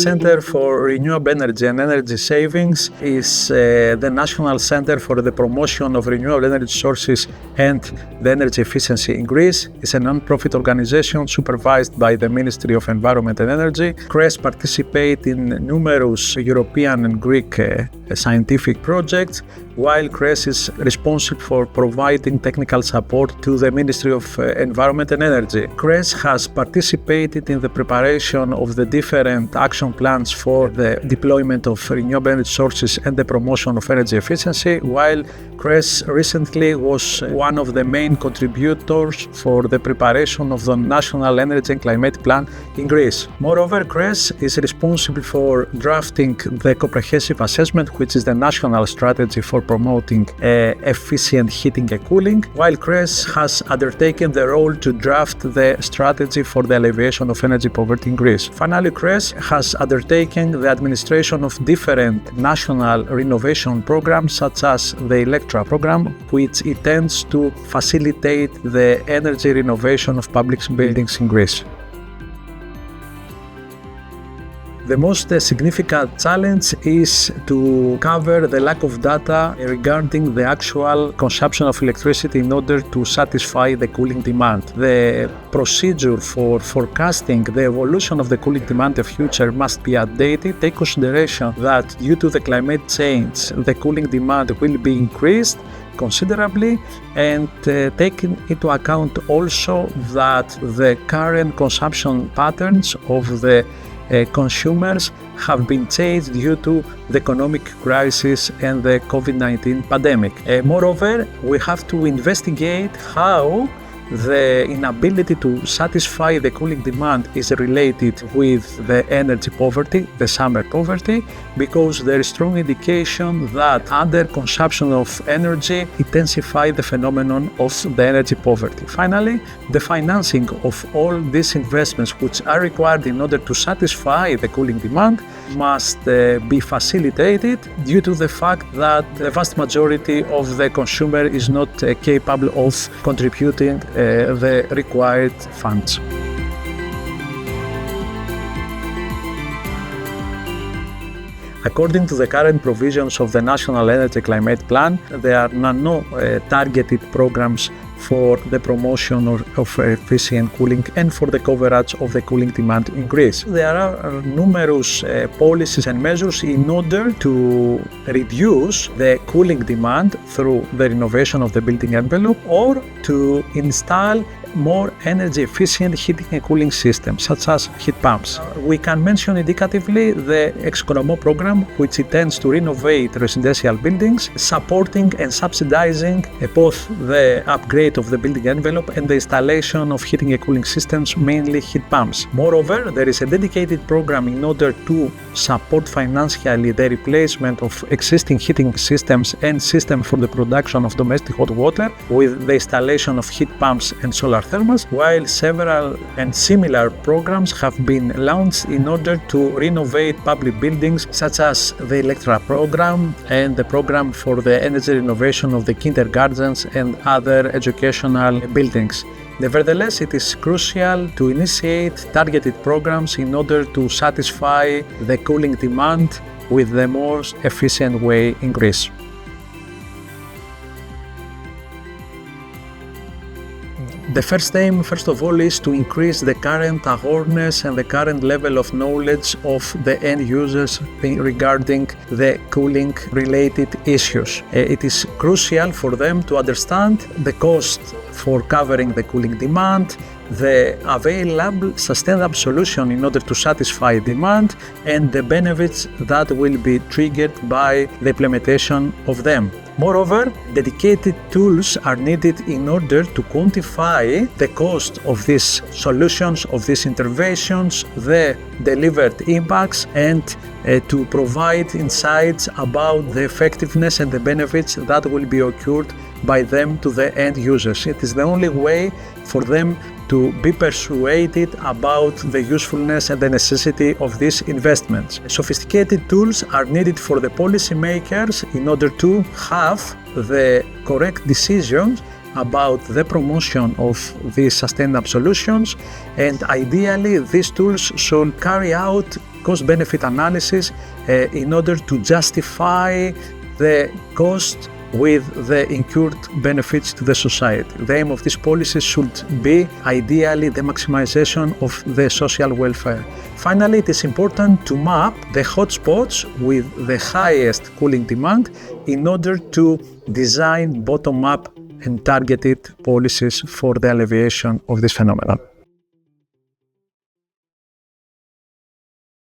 Center for Renewable Energy and Energy Savings is the National Center for the Promotion of Renewable Energy Sources and the Energy Efficiency in Greece. It's a non-profit organization supervised by the Ministry of Environment and Energy. CRES participates in numerous European and Greek scientific projects, while CRES is responsible for providing technical support to the Ministry of Environment and Energy. CRES has participated in the preparation of the different action plans for the deployment of renewable energy sources and the promotion of energy efficiency, while CRES recently was one of the main contributors for the preparation of the National Energy and Climate Plan in Greece. Moreover, CRES is responsible for drafting the comprehensive assessment, which is the national strategy for promoting efficient heating and cooling, while CRES has undertaken the role to draft the strategy for the alleviation of energy poverty in Greece. Finally, CRES has undertaken the administration of different national renovation programs, such as the Electra program, which intends to facilitate the energy renovation of public buildings in Greece. The most significant challenge is to cover the lack of data regarding the actual consumption of electricity in order to satisfy the cooling demand. The procedure for forecasting the evolution of the cooling demand in the future must be updated, take consideration that due to the climate change, the cooling demand will be increased considerably, and taking into account also that the current consumption patterns of the consumers have been changed due to the economic crisis and the COVID-19 pandemic. Moreover, we have to investigate how the inability to satisfy the cooling demand is related with the energy poverty, the summer poverty, because there is strong indication that under consumption of energy intensify the phenomenon of the energy poverty. Finally, the financing of all these investments which are required in order to satisfy the cooling demand must be facilitated due to the fact that the vast majority of the consumer is not capable of contributing the required funds. According to the current provisions of the National Energy Climate Plan, there are no targeted programs for the promotion of efficient cooling and for the coverage of the cooling demand in Greece. There are numerous policies and measures in order to reduce the cooling demand through the renovation of the building envelope or to install more energy efficient heating and cooling systems such as heat pumps. We can mention indicatively the Exconomo program, which intends to renovate residential buildings, supporting and subsidizing both the upgrade of the building envelope and the installation of heating and cooling systems, mainly heat pumps. Moreover, there is a dedicated program in order to support financially the replacement of existing heating systems and systems for the production of domestic hot water with the installation of heat pumps and solar thermals, while several and similar programs have been launched in order to renovate public buildings, such as the Electra program and the program for the energy renovation of the kindergartens and other educational buildings. Nevertheless, it is crucial to initiate targeted programs in order to satisfy the cooling demand with the most efficient way in Greece. The first aim, first of all, is to increase the current awareness and the current level of knowledge of the end users regarding the cooling related issues. It is crucial for them to understand the cost for covering the cooling demand, the available sustainable solution in order to satisfy demand, and the benefits that will be triggered by the implementation of them. Moreover, dedicated tools are needed in order to quantify the cost of these solutions, of these interventions, the delivered impacts, and to provide insights about the effectiveness and the benefits that will be occurred by them to the end users. It is the only way for them to be persuaded about the usefulness and the necessity of these investments. Sophisticated tools are needed for the policymakers in order to have the correct decisions about the promotion of these sustainable solutions, and ideally these tools should carry out cost-benefit analysis in order to justify the cost with the incurred benefits to the society. The aim of these policies should be ideally the maximization of the social welfare. Finally, it is important to map the hotspots with the highest cooling demand in order to design bottom-up and targeted policies for the alleviation of this phenomenon.